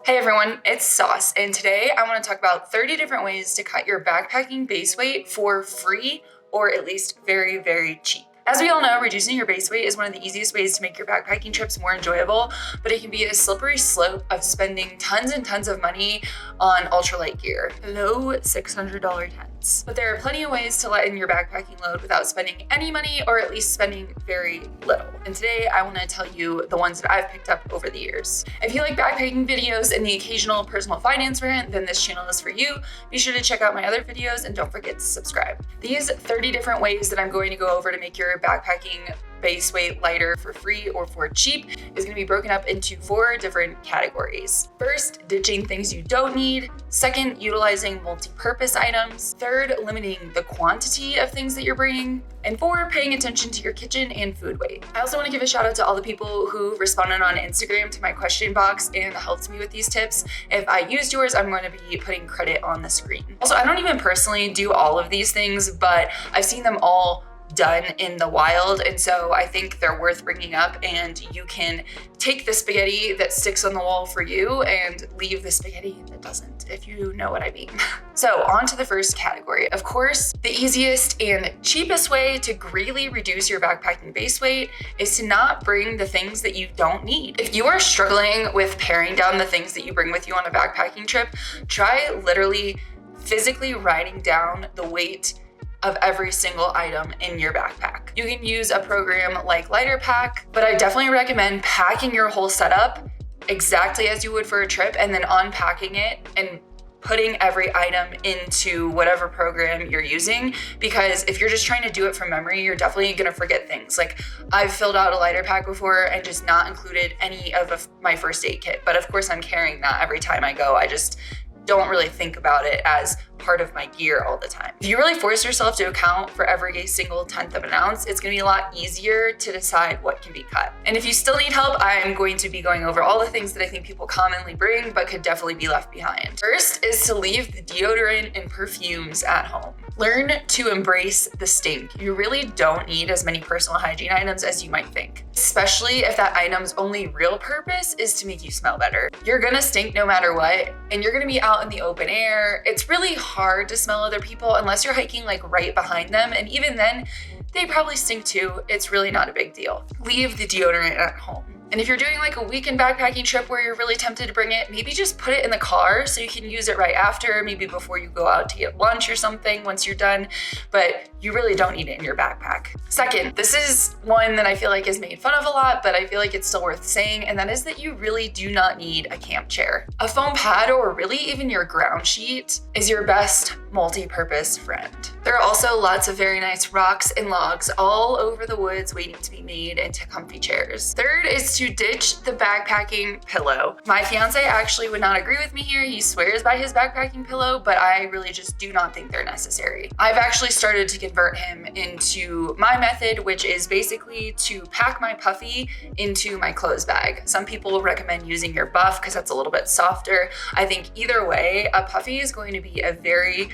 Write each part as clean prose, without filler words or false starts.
Hey everyone, it's Sauce, and today I want to talk about 30 different ways to cut your backpacking base weight for free or at least very, very cheap. As we all know, reducing your base weight is one of the easiest ways to make your backpacking trips more enjoyable, but it can be a slippery slope of spending tons and tons of money on ultralight gear, low $600 tents. But there are plenty of ways to lighten your backpacking load without spending any money or at least spending very little. And today I want to tell you the ones that I've picked up over the years. If you like backpacking videos and the occasional personal finance rant, then this channel is for you. Be sure to check out my other videos and don't forget to subscribe. These 30 different ways that I'm going to go over to make your backpacking base weight lighter for free or for cheap is going to be broken up into 4 different categories. First, ditching things you don't need. Second, utilizing multi-purpose items. Third, limiting the quantity of things that you're bringing. And 4, paying attention to your kitchen and food weight. I also want to give a shout out to all the people who responded on Instagram to my question box and helped me with these tips. If I used yours, I'm going to be putting credit on the screen. Also, I don't even personally do all of these things, but I've seen them all done in the wild, and so I think they're worth bringing up, and you can take the spaghetti that sticks on the wall for you and leave the spaghetti that doesn't, if you know what I mean. So on to the first category. Of course, the easiest and cheapest way to greatly reduce your backpacking base weight is to not bring the things that you don't need. If you are struggling with paring down the things that you bring with you on a backpacking trip, try literally physically writing down the weight of every single item in your backpack. You can use a program like Lighter Pack, but I definitely recommend packing your whole setup exactly as you would for a trip and then unpacking it and putting every item into whatever program you're using, because if you're just trying to do it from memory, you're definitely gonna forget things. Like, I've filled out a Lighter Pack before and just not included any of my first aid kit, but of course I'm carrying that every time I go. I just don't really think about it as part of my gear all the time. If you really force yourself to account for every single tenth of an ounce, it's gonna be a lot easier to decide what can be cut. And if you still need help, I'm going to be going over all the things that I think people commonly bring but could definitely be left behind. First is to leave the deodorant and perfumes at home. Learn to embrace the stink. You really don't need as many personal hygiene items as you might think, especially if that item's only real purpose is to make you smell better. You're gonna stink no matter what, and you're gonna be out in the open air. It's really hard to smell other people unless you're hiking like right behind them, and even then, they probably stink too. It's really not a big deal. Leave the deodorant at home. And if you're doing like a weekend backpacking trip where you're really tempted to bring it, maybe just put it in the car so you can use it right after, maybe before you go out to get lunch or something once you're done, but you really don't need it in your backpack. Second, this is one that I feel like is made fun of a lot, but I feel like it's still worth saying, and that is that you really do not need a camp chair. A foam pad, or really even your ground sheet, is your best multi-purpose friend. There are also lots of very nice rocks and logs all over the woods waiting to be made into comfy chairs. Third is to ditch the backpacking pillow. My fiance actually would not agree with me here. He swears by his backpacking pillow, but I really just do not think they're necessary. I've actually started to convert him into my method, which is basically to pack my puffy into my clothes bag. Some people recommend using your buff because that's a little bit softer. I think either way, a puffy is going to be a very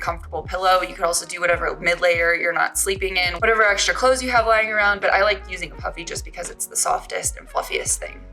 comfortable pillow. You could also do whatever mid-layer you're not sleeping in, whatever extra clothes you have lying around, but I like using a puffy just because it's the softest and fluffiest thing.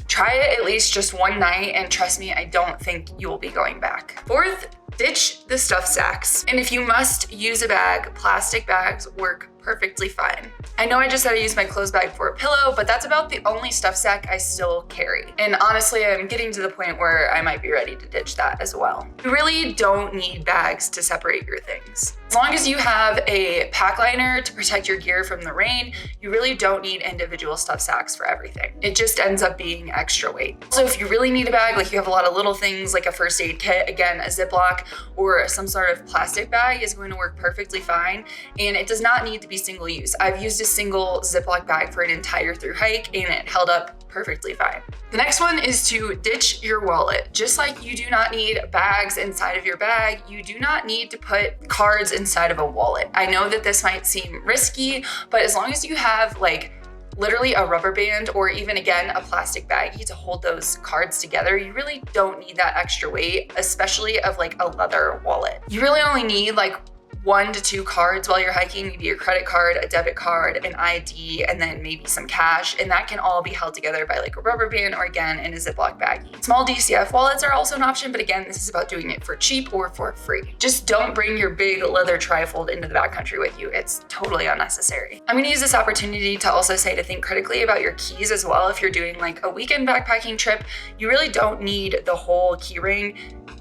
Try it at least just one night, and trust me, I don't think you will be going back. Fourth, ditch the stuff sacks. And if you must use a bag, plastic bags work perfectly fine. I know I just said I use my clothes bag for a pillow, but that's about the only stuff sack I still carry. And honestly, I'm getting to the point where I might be ready to ditch that as well. You really don't need bags to separate your things. As long as you have a pack liner to protect your gear from the rain, you really don't need individual stuff sacks for everything. It just ends up being extra weight. So if you really need a bag, like you have a lot of little things like a first aid kit, again, a Ziploc or some sort of plastic bag is going to work perfectly fine. And it does not need to be single use. I've used a single Ziploc bag for an entire through hike and it held up perfectly fine. The next one is to ditch your wallet. Just like you do not need bags inside of your bag, you do not need to put cards inside of a wallet. I know that this might seem risky, but as long as you have like literally a rubber band or even again a plastic baggie to hold those cards together, you really don't need that extra weight, especially of like a leather wallet. You really only need like 1 to 2 cards while you're hiking, maybe your credit card, a debit card, an ID, and then maybe some cash. And that can all be held together by like a rubber band or again in a Ziploc baggie. Small DCF wallets are also an option, but again, this is about doing it for cheap or for free. Just don't bring your big leather trifold into the backcountry with you. It's totally unnecessary. I'm gonna use this opportunity to also say to think critically about your keys as well. If you're doing like a weekend backpacking trip, you really don't need the whole key ring.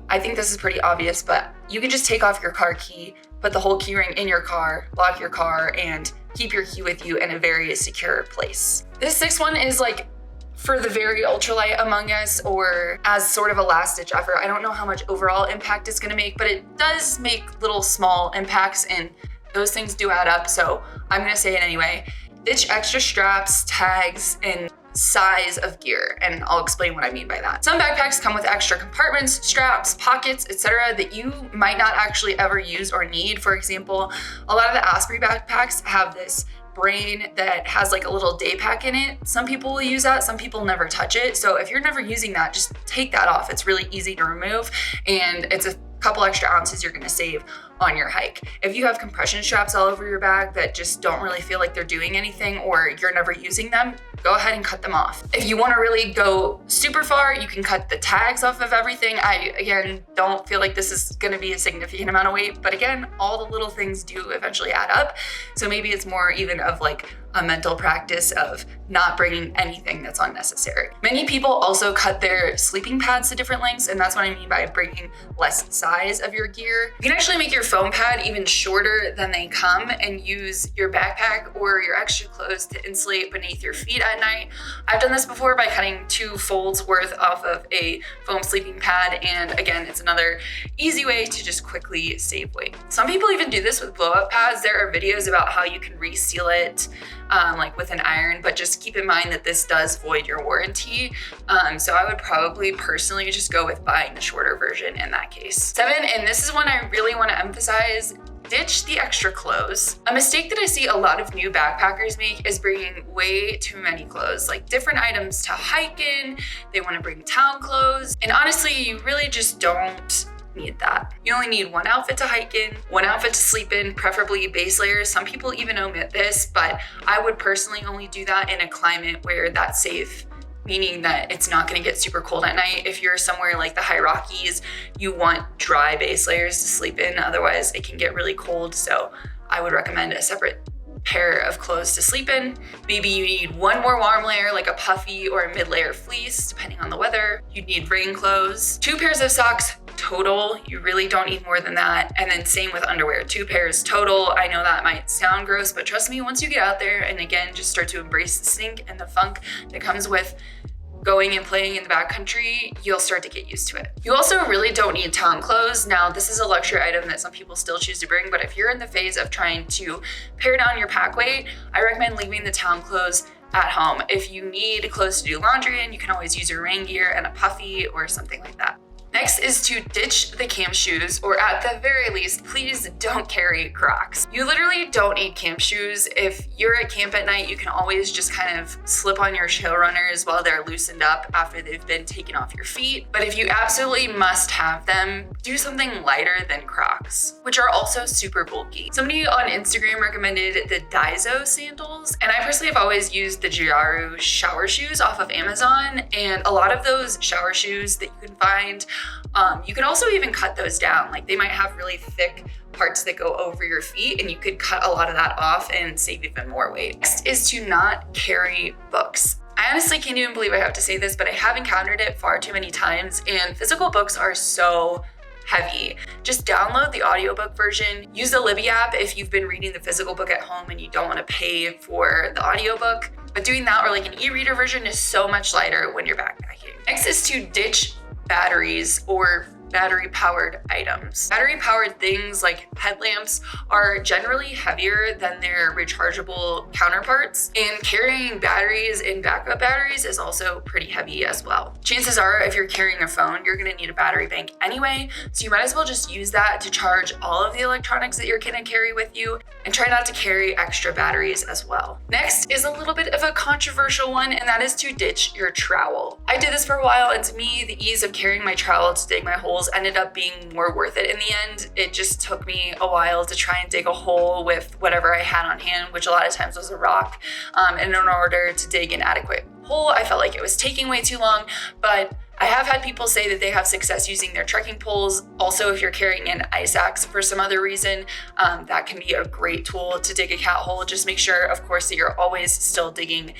I think this is pretty obvious, but you can just take off your car key, put the whole key ring in your car, lock your car, and keep your key with you in a very secure place. This 6th one is like for the very ultralight among us, or as sort of a last ditch effort. I don't know how much overall impact it's gonna make, but it does make little small impacts, and those things do add up. So I'm gonna say it anyway. Ditch extra straps, tags, and size of gear, and I'll explain what I mean by that. Some backpacks come with extra compartments, straps, pockets, etc. that you might not actually ever use or need. For example, a lot of the Osprey backpacks have this brain that has like a little day pack in it. Some people will use that, some people never touch it. So if you're never using that, just take that off. It's really easy to remove, and it's a couple extra ounces you're gonna save on your hike. If you have compression straps all over your bag that just don't really feel like they're doing anything, or you're never using them, go ahead and cut them off. If you want to really go super far, you can cut the tags off of everything. I, again, don't feel like this is going to be a significant amount of weight, but again, all the little things do eventually add up. So maybe it's more even of like a mental practice of not bringing anything that's unnecessary. Many people also cut their sleeping pads to different lengths, and that's what I mean by bringing less size of your gear. You can actually make your foam pad even shorter than they come and use your backpack or your extra clothes to insulate beneath your feet at night. I've done this before by cutting 2 folds worth off of a foam sleeping pad, and again, it's another easy way to just quickly save weight. Some people even do this with blow-up pads. There are videos about how you can reseal it like with an iron, but just keep in mind that this does void your warranty. So I would probably personally just go with buying the shorter version in that case. 7, and this is one I really want to emphasize, ditch the extra clothes. A mistake that I see a lot of new backpackers make is bringing way too many clothes, like different items to hike in. They want to bring town clothes, and honestly, you really just don't need that. You only need 1 outfit to hike in, 1 outfit to sleep in, preferably base layers. Some people even omit this, but I would personally only do that in a climate where that's safe, meaning that it's not going to get super cold at night. If you're somewhere like the high Rockies, you want dry base layers to sleep in, otherwise it can get really cold. So I would recommend a separate pair of clothes to sleep in. Maybe you need 1 more warm layer, like a puffy or a mid-layer fleece, depending on the weather. You'd need rain clothes, 2 pairs of socks total. You really don't need more than that. And then same with underwear, 2 pairs total. I know that might sound gross, but trust me, once you get out there and again, just start to embrace the stink and the funk that comes with going and playing in the backcountry, you'll start to get used to it. You also really don't need town clothes. Now, this is a luxury item that some people still choose to bring, but if you're in the phase of trying to pare down your pack weight, I recommend leaving the town clothes at home. If you need clothes to do laundry in, you can always use your rain gear and a puffy or something like that. Next is to ditch the camp shoes, or at the very least, please don't carry Crocs. You literally don't need camp shoes. If you're at camp at night, you can always just kind of slip on your trail runners while they're loosened up after they've been taken off your feet. But if you absolutely must have them, do something lighter than Crocs, which are also super bulky. Somebody on Instagram recommended the Daiso sandals, and I personally have always used the Giaru shower shoes off of Amazon, and a lot of those shower shoes that you can find, you can also even cut those down. Like they might have really thick parts that go over your feet, and you could cut a lot of that off and save even more weight. Next is to not carry books. I honestly can't even believe I have to say this, but I have encountered it far too many times, and physical books are so heavy. Just download the audiobook version. Use the Libby app if you've been reading the physical book at home and you don't want to pay for the audiobook. But doing that or like an e-reader version is so much lighter when you're backpacking. Next is to ditch batteries or battery-powered items. Battery-powered things like headlamps are generally heavier than their rechargeable counterparts, and carrying batteries and backup batteries is also pretty heavy as well. Chances are, if you're carrying a phone, you're gonna need a battery bank anyway, so you might as well just use that to charge all of the electronics that you're gonna carry with you, and try not to carry extra batteries as well. Next is a little bit of a controversial one, and that is to ditch your trowel. I did this for a while, and to me, the ease of carrying my trowel to dig my hole holes ended up being more worth it in the end. It just took me a while to try and dig a hole with whatever I had on hand, which a lot of times was a rock. And in order to dig an adequate hole, I felt like it was taking way too long, but I have had people say that they have success using their trekking poles. Also, if you're carrying an ice axe for some other reason, that can be a great tool to dig a cat hole. Just make sure, of course, that you're always still digging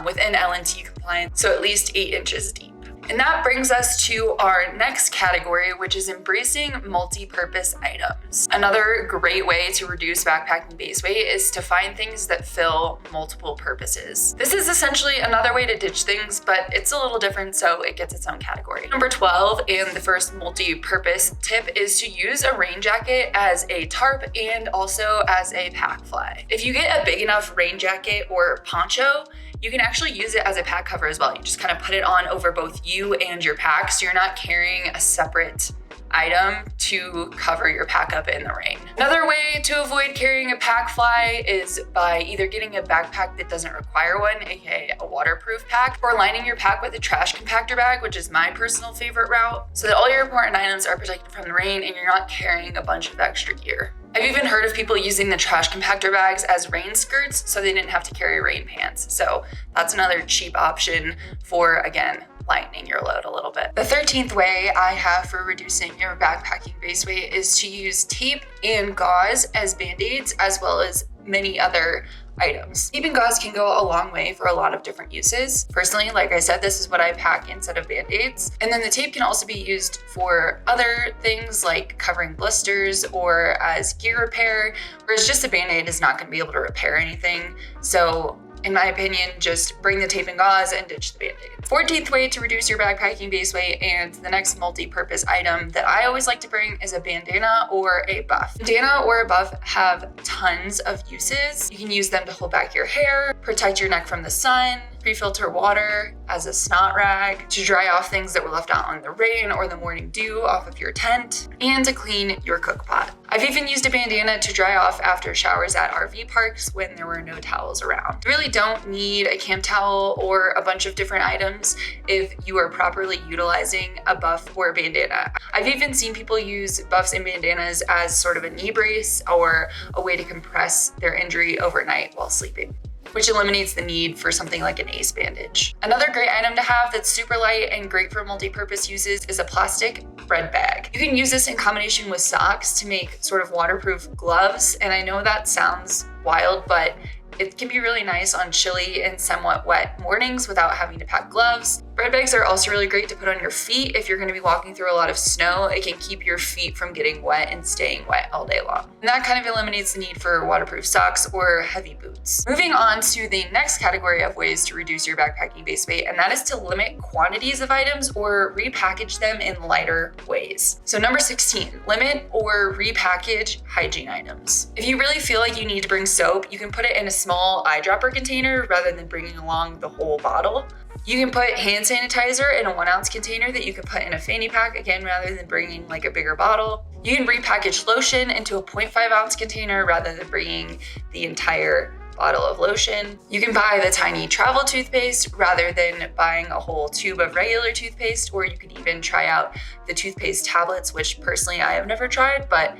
within LNT compliance, so at least 8 inches deep. And that brings us to our next category, which is embracing multi-purpose items. Another great way to reduce backpacking base weight is to find things that fill multiple purposes. This is essentially another way to ditch things, but it's a little different, so it gets its own category. Number 12, and the first multi-purpose tip, is to use a rain jacket as a tarp and also as a pack fly. If you get a big enough rain jacket or poncho, you can actually use it as a pack cover as well. You just kind of put it on over both you and your pack, so you're not carrying a separate item to cover your pack up in the rain. Another way to avoid carrying a pack fly is by either getting a backpack that doesn't require one, aka a waterproof pack, or lining your pack with a trash compactor bag, which is my personal favorite route, so that all your important items are protected from the rain and you're not carrying a bunch of extra gear. I've even heard of people using the trash compactor bags as rain skirts so they didn't have to carry rain pants. So that's another cheap option for, again, lightening your load a little bit. The 13th way I have for reducing your backpacking base weight is to use tape and gauze as band-aids, as well as many other items. Tape and gauze can go a long way for a lot of different uses. Personally, like I said, this is what I pack instead of band-aids. And then the tape can also be used for other things like covering blisters or as gear repair, whereas just a band-aid is not going to be able to repair anything. So in my opinion, just bring the tape and gauze and ditch the band-aid. 14th way to reduce your backpacking base weight, and the next multi-purpose item that I always like to bring, is a bandana or a buff. Bandana or a buff have tons of uses. You can use them to hold back your hair, protect your neck from the sun, pre-filter water as a snot rag, to dry off things that were left out on the rain or the morning dew off of your tent, and to clean your cook pot. I've even used a bandana to dry off after showers at RV parks when there were no towels around. You really don't need a camp towel or a bunch of different items if you are properly utilizing a buff or a bandana. I've even seen people use buffs and bandanas as sort of a knee brace or a way to compress their injury overnight while sleeping, which eliminates the need for something like an ACE bandage. Another great item to have that's super light and great for multi-purpose uses is a plastic bread bag. You can use this in combination with socks to make sort of waterproof gloves. And I know that sounds wild, but it can be really nice on chilly and somewhat wet mornings without having to pack gloves. Bread bags are also really great to put on your feet if you're going to be walking through a lot of snow. It can keep your feet from getting wet and staying wet all day long. And that kind of eliminates the need for waterproof socks or heavy boots. Moving on to the next category of ways to reduce your backpacking base weight, and that is to limit quantities of items or repackage them in lighter ways. So number 16, limit or repackage hygiene items. If you really feel like you need to bring soap, you can put it in a small eyedropper container rather than bringing along the whole bottle. You can put hand sanitizer in a 1 ounce container that you can put in a fanny pack, again, rather than bringing like a bigger bottle. You can repackage lotion into a 0.5 ounce container rather than bringing the entire bottle of lotion. You can buy the tiny travel toothpaste rather than buying a whole tube of regular toothpaste, or you could even try out the toothpaste tablets, which personally I have never tried, but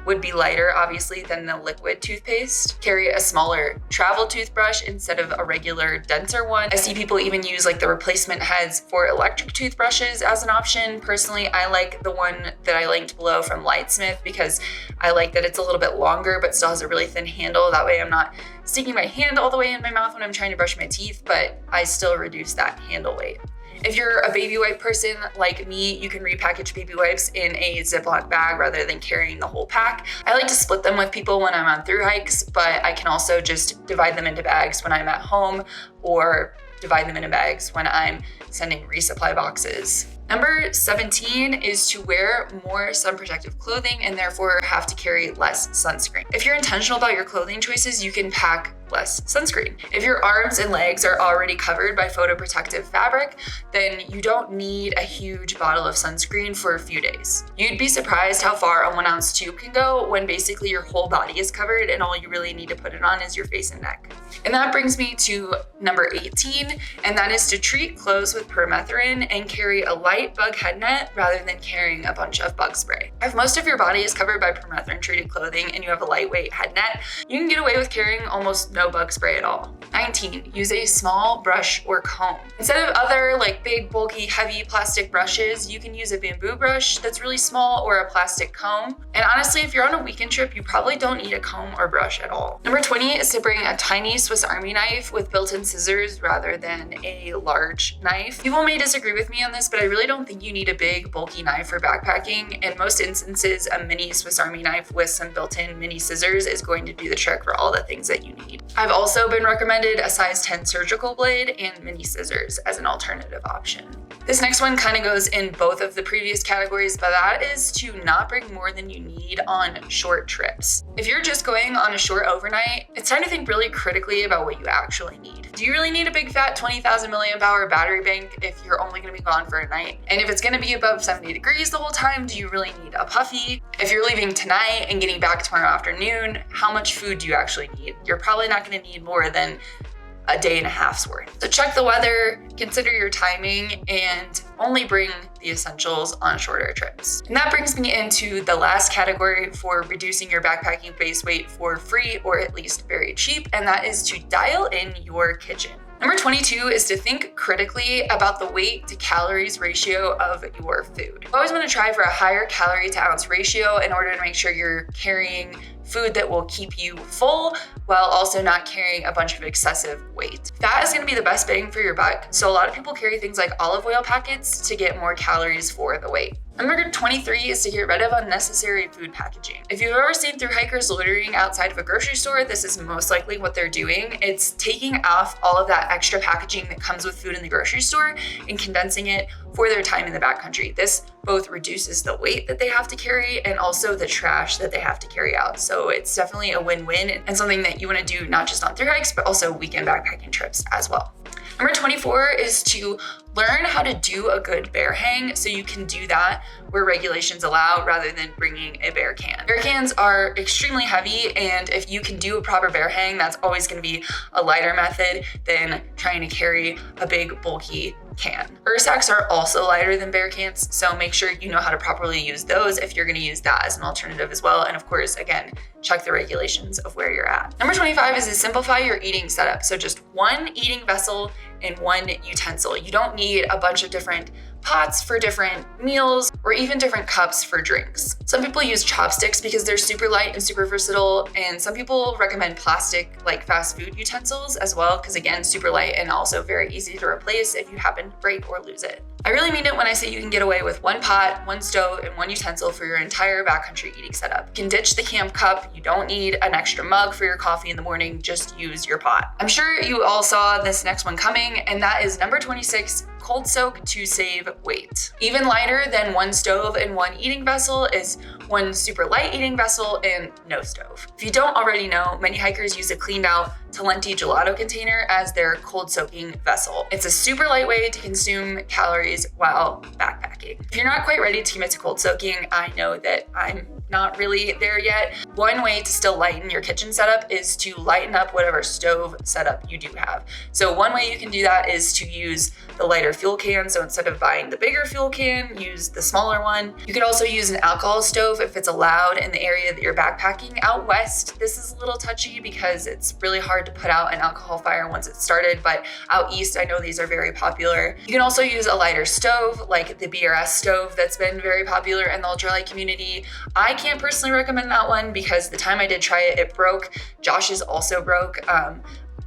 would be lighter, obviously, than the liquid toothpaste. Carry a smaller travel toothbrush instead of a regular denser one. I see people even use like the replacement heads for electric toothbrushes as an option. Personally, I like the one that I linked below from Lightsmith because I like that it's a little bit longer but still has a really thin handle. That way I'm not sticking my hand all the way in my mouth when I'm trying to brush my teeth, but I still reduce that handle weight. If you're a baby wipe person like me, you can repackage baby wipes in a Ziploc bag rather than carrying the whole pack. I like to split them with people when I'm on through hikes, but I can also just divide them into bags when I'm at home or divide them into bags when I'm sending resupply boxes. Number 17 is to wear more sun protective clothing and therefore have to carry less sunscreen. If you're intentional about your clothing choices, you can pack less sunscreen. If your arms and legs are already covered by photoprotective fabric, then you don't need a huge bottle of sunscreen for a few days. You'd be surprised how far a 1 ounce tube can go when basically your whole body is covered and all you really need to put it on is your face and neck. And that brings me to number 18, and that is to treat clothes with permethrin and carry a light bug head net rather than carrying a bunch of bug spray. If most of your body is covered by permethrin treated clothing and you have a lightweight head net, you can get away with carrying almost no bug spray at all. 19, use a small brush or comb. Instead of other like big, bulky, heavy plastic brushes, you can use a bamboo brush that's really small or a plastic comb. And honestly, if you're on a weekend trip, you probably don't need a comb or brush at all. Number 20 is to bring a tiny Swiss Army knife with built-in scissors rather than a large knife. People may disagree with me on this, but I really don't think you need a big, bulky knife for backpacking. In most instances, a mini Swiss Army knife with some built-in mini scissors is going to do the trick for all the things that you need. I've also been recommended a size 10 surgical blade and mini scissors as an alternative option. This next one kind of goes in both of the previous categories, but that is to not bring more than you need on short trips. If you're just going on a short overnight, it's time to think really critically about what you actually need. Do you really need a big fat 20,000 milliamp hour battery bank if you're only going to be gone for a night? And if it's going to be above 70 degrees the whole time, do you really need a puffy? If you're leaving tonight and getting back tomorrow afternoon, how much food do you actually need? You're probably not going to need more than a day and a half's worth. So check the weather, consider your timing, and only bring the essentials on shorter trips. And that brings me into the last category for reducing your backpacking base weight for free or at least very cheap, and that is to dial in your kitchen. Number 22 is to think critically about the weight to calories ratio of your food. You always want to try for a higher calorie to ounce ratio in order to make sure you're carrying food that will keep you full while also not carrying a bunch of excessive weight. Fat is going to be the best bang for your buck, so a lot of people carry things like olive oil packets to get more calories for the weight. Number 23 is to get rid of unnecessary food packaging. If you've ever seen through hikers loitering outside of a grocery store, this is most likely what they're doing. It's taking off all of that extra packaging that comes with food in the grocery store and condensing it for their time in the backcountry. This both reduces the weight that they have to carry and also the trash that they have to carry out. So it's definitely a win-win and something that you want to do not just on thru hikes, but also weekend backpacking trips as well. Number 24 is to learn how to do a good bear hang so you can do that where regulations allow rather than bringing a bear can. Bear cans are extremely heavy, and if you can do a proper bear hang, that's always going to be a lighter method than trying to carry a big bulky can. Ursacks are also lighter than bear cans, so make sure you know how to properly use those if you're going to use that as an alternative as well. And of course, again, check the regulations of where you're at. Number 25 is to simplify your eating setup. So just one eating vessel and one utensil. You don't need a bunch of different pots for different meals or even different cups for drinks. Some people use chopsticks because they're super light and super versatile, and some people recommend plastic like fast food utensils as well because again, super light and also very easy to replace if you happen to break or lose it. I really mean it when I say you can get away with one pot, one stove, and one utensil for your entire backcountry eating setup. You can ditch the camp cup. You don't need an extra mug for your coffee in the morning. Just use your pot. I'm sure you all saw this next one coming, and that is number 26, cold soak to save weight. Even lighter than one stove and one eating vessel is one super light eating vessel and no stove. If you don't already know, many hikers use a cleaned out Talenti gelato container as their cold soaking vessel. It's a super light way to consume calories while backpacking. If you're not quite ready to commit to cold soaking, I know that I'm not really there yet. One way to still lighten your kitchen setup is to lighten up whatever stove setup you do have. So one way you can do that is to use the lighter fuel can. So instead of buying the bigger fuel can, use the smaller one. You could also use an alcohol stove if it's allowed in the area that you're backpacking. Out west, this is a little touchy because it's really hard to put out an alcohol fire once it's started, but out east, I know these are very popular. You can also use a lighter stove like the BRS stove that's been very popular in the ultralight community. I can't personally recommend that one because the time I did try it, it broke. Josh's also broke.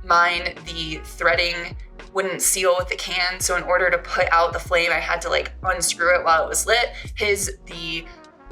Mine, the threading wouldn't seal with the can, so in order to put out the flame, I had to like unscrew it while it was lit. The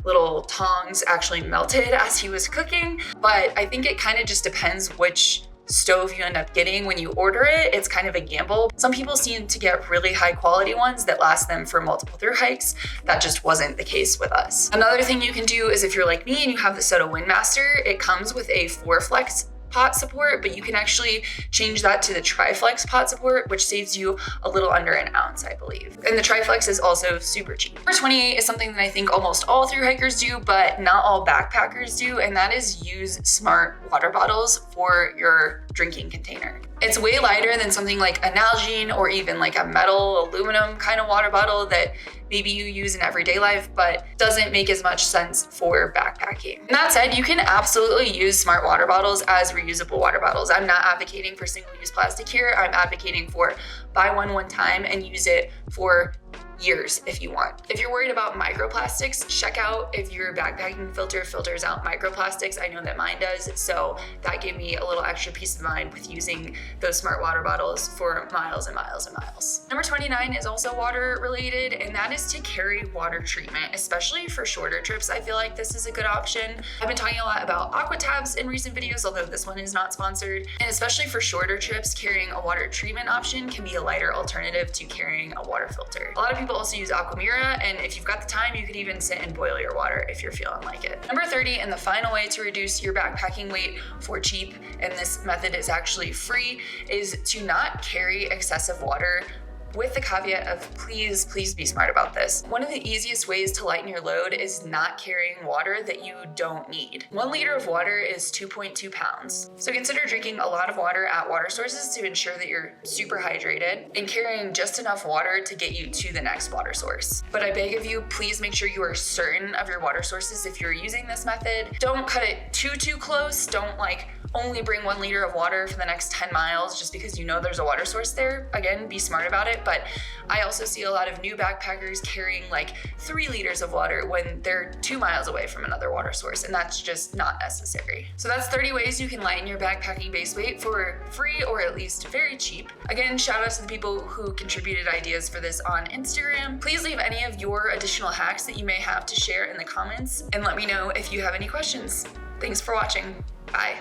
little tongs actually melted as he was cooking, but I think it kind of just depends which stove you end up getting when you order it. It's kind of a gamble. Some people seem to get really high quality ones that last them for multiple thru hikes. That just wasn't the case with us. Another thing you can do is if you're like me and you have the Soto Windmaster, it comes with a 4-flex pot support, but you can actually change that to the Triflex pot support, which saves you a little under an ounce, I believe. And the Triflex is also super cheap. Number 28 is something that I think almost all thru hikers do, but not all backpackers do, and that is use smart water bottles for your drinking container. It's way lighter than something like a Nalgene or even like a metal, aluminum kind of water bottle that maybe you use in everyday life, but doesn't make as much sense for backpacking. And that said, you can absolutely use smart water bottles as reusable water bottles. I'm not advocating for single-use plastic here. I'm advocating for buy one time and use it for years if you want. If you're worried about microplastics, check out if your backpacking filter filters out microplastics. I know that mine does, so that gave me a little extra peace of mind with using those smart water bottles for miles and miles and miles. Number 29 is also water related, and that is to carry water treatment, especially for shorter trips. I feel like this is a good option. I've been talking a lot about aqua tabs in recent videos, although this one is not sponsored, and especially for shorter trips, carrying a water treatment option can be a lighter alternative to carrying a water filter. A lot of people also use Aquamira, and if you've got the time, you could even sit and boil your water if you're feeling like it. Number 30, and the final way to reduce your backpacking weight for cheap, and this method is actually free, is to not carry excessive water, with the caveat of please be smart about this. One of the easiest ways to lighten your load is not carrying water that you don't need. 1 liter of water is 2.2 pounds. So consider drinking a lot of water at water sources to ensure that you're super hydrated and carrying just enough water to get you to the next water source. But I beg of you, please make sure you are certain of your water sources if you're using this method. Don't cut it too close. Don't only bring 1 liter of water for the next 10 miles just because you know there's a water source there. Again, be smart about it. But I also see a lot of new backpackers carrying 3 liters of water when they're 2 miles away from another water source, and that's just not necessary. So that's 30 ways you can lighten your backpacking base weight for free or at least very cheap. Again, shout out to the people who contributed ideas for this on Instagram. Please leave any of your additional hacks that you may have to share in the comments, and let me know if you have any questions. Thanks for watching. Bye.